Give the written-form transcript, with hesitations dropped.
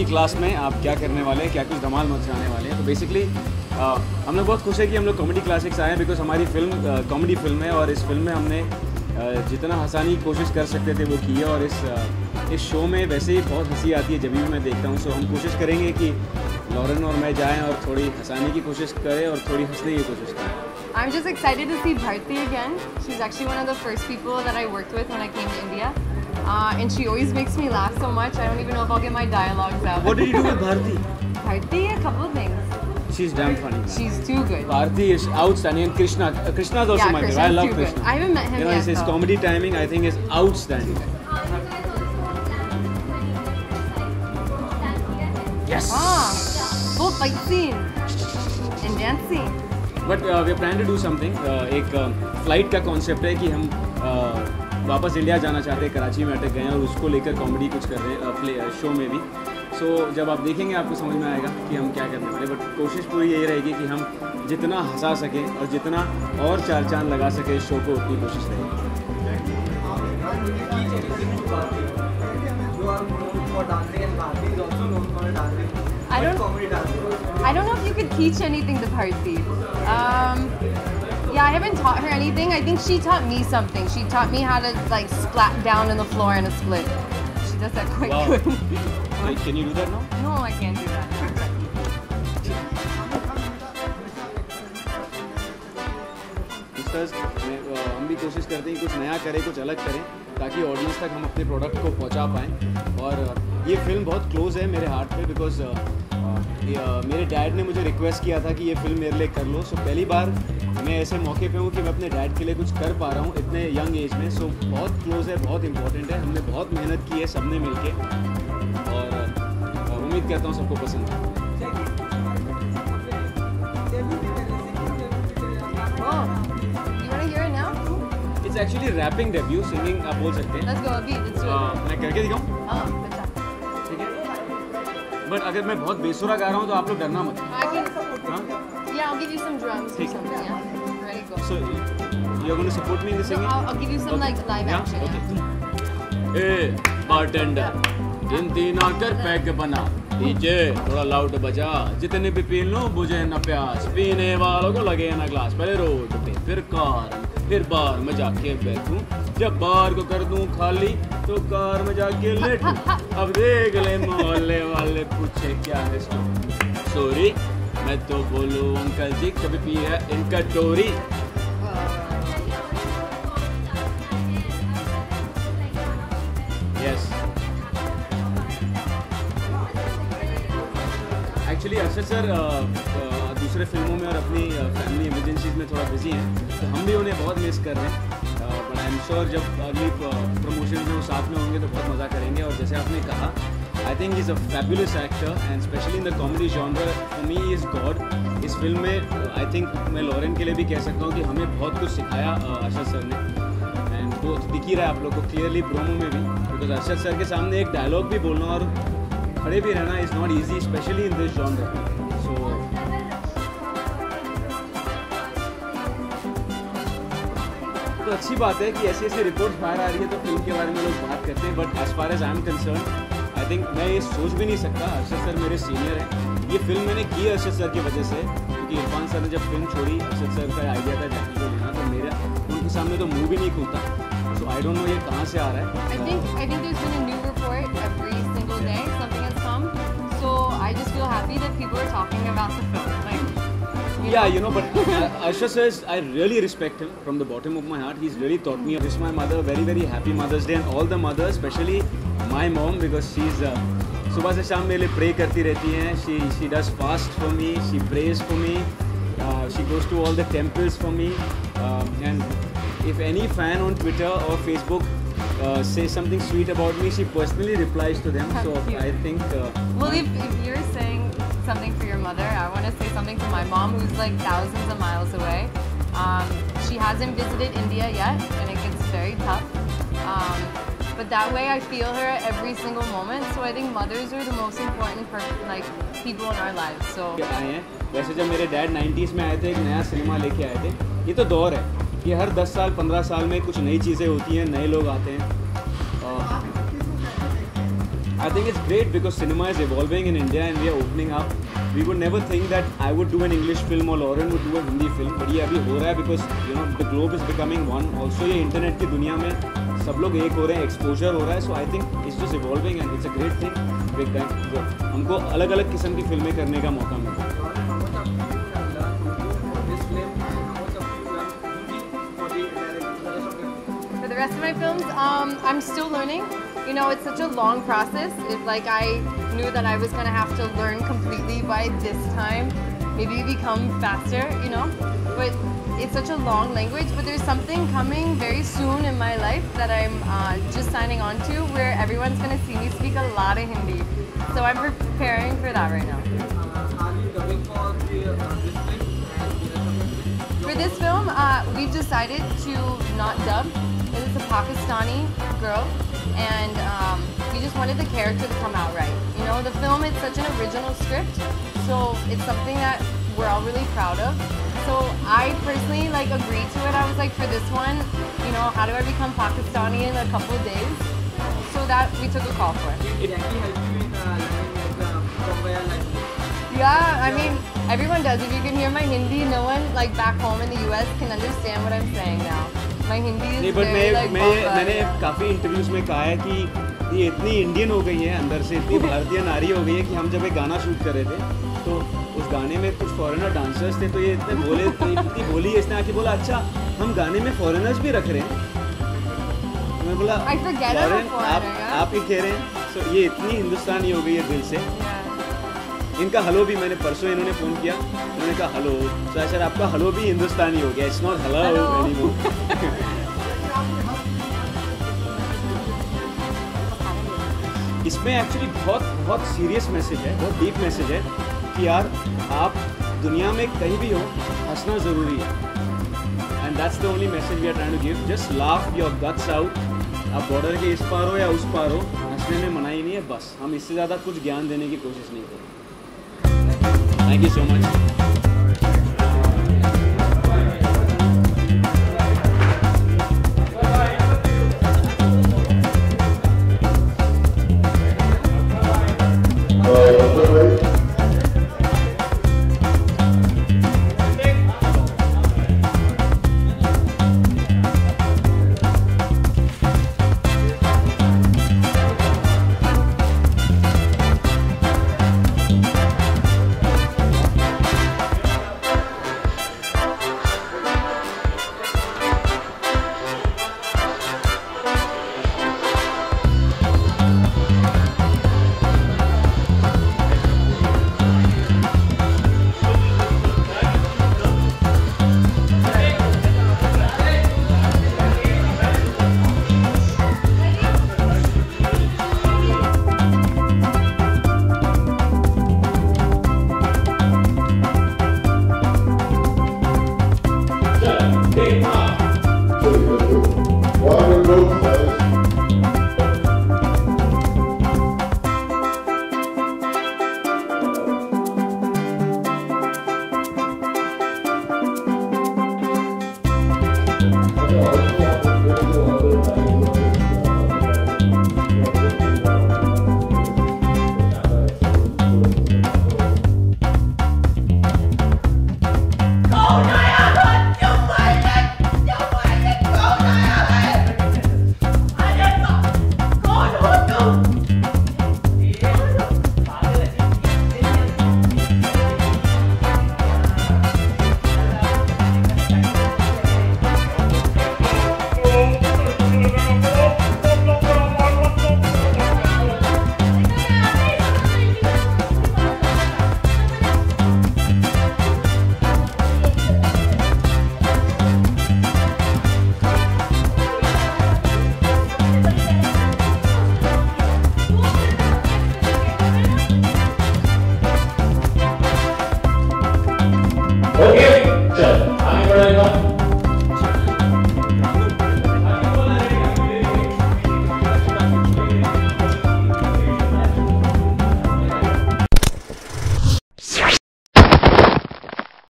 Comedy class में आप क्या करने वाले हैं, क्या कुछ धमाल मचाने वाले हैं। तो बेसिकली हम लोग बहुत खुश है कि हम लोग कॉमेडी क्लासिक्स आए हैं, बिकॉज हमारी फिल्म कॉमेडी फिल्म है और इस फिल्म में हमने जितना हंसाने की कोशिश कर सकते थे वो की है। और इस शो में वैसे ही बहुत हंसी आती है जब भी मैं देखता हूँ। सो हम कोशिश करेंगे कि लॉरेन और मैं जाएं और थोड़ी हंसाने की कोशिश करें और थोड़ी हंसने की कोशिश करें। I'm just excited to see Bharti again. She's actually one of the first people that I worked with when I came to India. And she always makes me laugh so much. I don't even know if I'll get my dialogues out. What did you do with Bharti? Bharti, a couple of things. She's damn funny. She's too good. Bharti is outstanding. And Krishna is also Yeah, my favorite. Krishna's I love too Krishna. good. I haven't met him You know, yet. his though. comedy timing I think is outstanding. Yes. Ah, full fight scene and dance scene. But we are planning to do something. एक flight का concept है कि हम वापस India जाना चाहते हैं, कराची में अटक गए हैं और उसको लेकर कॉमेडी कुछ कर रहे हैं शो में भी। सो जब आप देखेंगे आपको समझ में आएगा कि हम क्या करने वाले। बट कोशिश पूरी यही रहेगी कि हम जितना हंसा सकें और जितना और चार चांद लगा सके इस शो को, उतनी कोशिश रहेगी। I don't know if you could teach anything to Bharti. Yeah, I haven't taught her anything. I think she taught me something. She taught me how to like splat down in the floor in a split. She does that quite Wow. good. Wait, can you do that now? No, I can't do that. हम भी कोशिश करते हैं कुछ नया करें, कुछ अलग करें, ताकि ऑडियंस तक हम अपने प्रोडक्ट को पहुंचा पाएँ। और ये फिल्म बहुत क्लोज है मेरे हार्ट पे, बिकॉज मेरे डैड ने मुझे रिक्वेस्ट किया था कि ये फिल्म मेरे लिए कर लो। सो पहली बार मैं ऐसे मौके पे हूँ कि मैं अपने डैड के लिए कुछ कर पा रहा हूँ इतने यंग एज में। सो बहुत क्लोज है, बहुत इंपॉर्टेंट है। हमने बहुत मेहनत की है सबने मिलके, और उम्मीद करता हूँ सबको पसंद आए। It's actually rapping debut, singing आप बोल सकते हैं। Let's go, Abhi. Let's do it. मैं करके दिखाऊँ? हाँ, बता. ठीक है। बट अगर मैं बहुत बेसुरा गा रहा हूँ तो आप लोग डरना मत। I can. हाँ? Yeah, I'll give you some drums or ठीक. something. Yeah. Ready, go. So you're going to support me in the So singing? I'll give you some like live Yeah? action. Okay. A bartender, गिनती ना कर pack बना, DJ थोड़ा loud बजा, जितने भी P low बुझे ना प्यास, पीने वालों को लगे ना ग्लास। पहले रोड पे, फिर कार, फिर बार में जाके बैठूं, जब बार को कर दूं खाली तो कार में जाके लेटूं। अब देख ले मोहल्ले वाले पूछे क्या है सॉरी, मैं तो बोलूं अंकल जी कभी पी है इनका टोरी। यस, एक्चुअली अरशद सर दूसरे फिल्मों में और अपनी फैमिली इमरजेंसीज में थोड़ा बिजी हैं, तो हम भी उन्हें बहुत मिस कर रहे हैं। बट आई एम श्योर जब अगली प्रमोशन में वो साथ में होंगे तो बहुत मज़ा करेंगे। और जैसे आपने कहा, I think is a fabulous actor and specially in the comedy genre, for me is God. इस फिल्म में आई थिंक मैं लॉरेन के लिए भी कह सकता हूँ कि हमें बहुत कुछ सिखाया अरशद सर ने, एंड वो दिख ही रहा है आप लोग को क्लियरली प्रोमो में भी, बिकॉज अरशद सर के सामने एक डायलॉग भी बोलना और खड़े भी रहना is not easy, specially in this genre. So तो अच्छी बात है कि ऐसी ऐसी रिपोर्ट बाहर आ रही है तो फिल्म के बारे में लोग बात करते हैं। But as far as I am concerned, I think मैं ये सोच भी नहीं सकता। अरशद सर मेरे सीनियर हैं, ये फिल्म मैंने की अरशद सर की वजह से, क्योंकि इरफान सर ने जब फिल्म छोड़ी, अरशद सर का आइडिया था जैकी को लेना, तो मेरा उनके सामने तो मुँह भी नहीं खुलता। सो आई डोंट नो ये कहाँ से आ रहा है। I think there's been a new report every single day. Something has come. So I just feel happy that people are talking about the film. Like, Yeah, you know, but Arshad says I really respect him from the bottom of my heart. He's really taught me. This is my mother. Very, very happy Mother's Day, and all the mothers, especially my mom, because she's सुबह से शाम मेरे लिए pray करती रहती हैं. She does fast for me. She prays for me. She goes to all the temples for me. And if any fan on Twitter or Facebook says something sweet about me, she personally replies to them. So I think. well, if you're saying something for your mother, I want to say something to my mom, who's like thousands of miles away. She hasn't visited India yet, and it gets very tough. But that way, I feel her every single moment. So I think mothers are the most important like people in our lives. So आए हैं। वैसे जब मेरे dad 90s में आए थे, एक नया सिनेमा लेके आए थे। ये तो दौर है, ये हर 10 साल 15 साल में कुछ नई चीज़ें होती हैं, नए लोग आते हैं। I think it's great because cinema is evolving in India and we are opening up. We would never think that I would do an English film or Lauren would do a Hindi film, but ये अभी हो रहा है because you know the globe is becoming one. Also ये internet की दुनिया में सब लोग एक हो रहे हैं, exposure हो रहा है. So I think it's just evolving and it's a great thing. हमको अलग-अलग किस्म की फिल्में करने का मौका मिलता है. For the rest of my films, I'm still learning. You know, it's such a long process. If like I knew that I was gonna have to learn completely by this time, maybe become faster, you know. But it's such a long language. But there's something coming very soon in my life that I'm just signing on to, where everyone's gonna see me speak a lot of Hindi. So I'm preparing for that right now. Are you dubbing for this film? For this film, we've decided to not dub. It's a Pakistani girl, and we just wanted the character to come out right. You know, the film is such an original script, so it's something that we're all really proud of. So I personally like agreed to it. I was like, for this one, you know, how do I become Pakistani in a couple of days? So that we took a call for it. Did Jackie help you in learning somewhere like this? Yeah, I mean, everyone does. If you can hear my Hindi, no one like back home in the US can understand what I'm saying now. My Hindi is नहीं, but very like मैंने काफ़ी interviews में कहा है कि ये इतनी Indian हो गई है अंदर से, इतनी भारतीय नारी हो गई है कि हम जब एक गाना शूट कर रहे थे तो उस गाने में कुछ फॉरेनर डांसर्स थे, तो ये इतनी बोली है, इसने आके बोला अच्छा हम गाने में फॉरेनर्स भी रख रहे हैं. तो मैं बोला आप ही कह रहे हैं. तो ये इतनी हिंदुस्तानी हो गई है दिल से. इनका हेलो भी मैंने परसों इन्होंने फ़ोन किया, उन्होंने कहा हेलो. तो सर आपका हेलो भी हिंदुस्तानी हो गया. It's not hello anymore. इसमें एक्चुअली बहुत सीरियस मैसेज है, बहुत डीप मैसेज है कि यार आप दुनिया में कहीं भी हो, हंसना ज़रूरी है. And that's the only message we are trying to give. Just laugh your guts out. आप बॉर्डर के इस पार हो या उस पार हो, हंसने में मनाही नहीं है. बस हम इससे ज़्यादा कुछ ज्ञान देने की कोशिश नहीं करें. Thank you so much. Okay, चल आगे बढ़ेगा.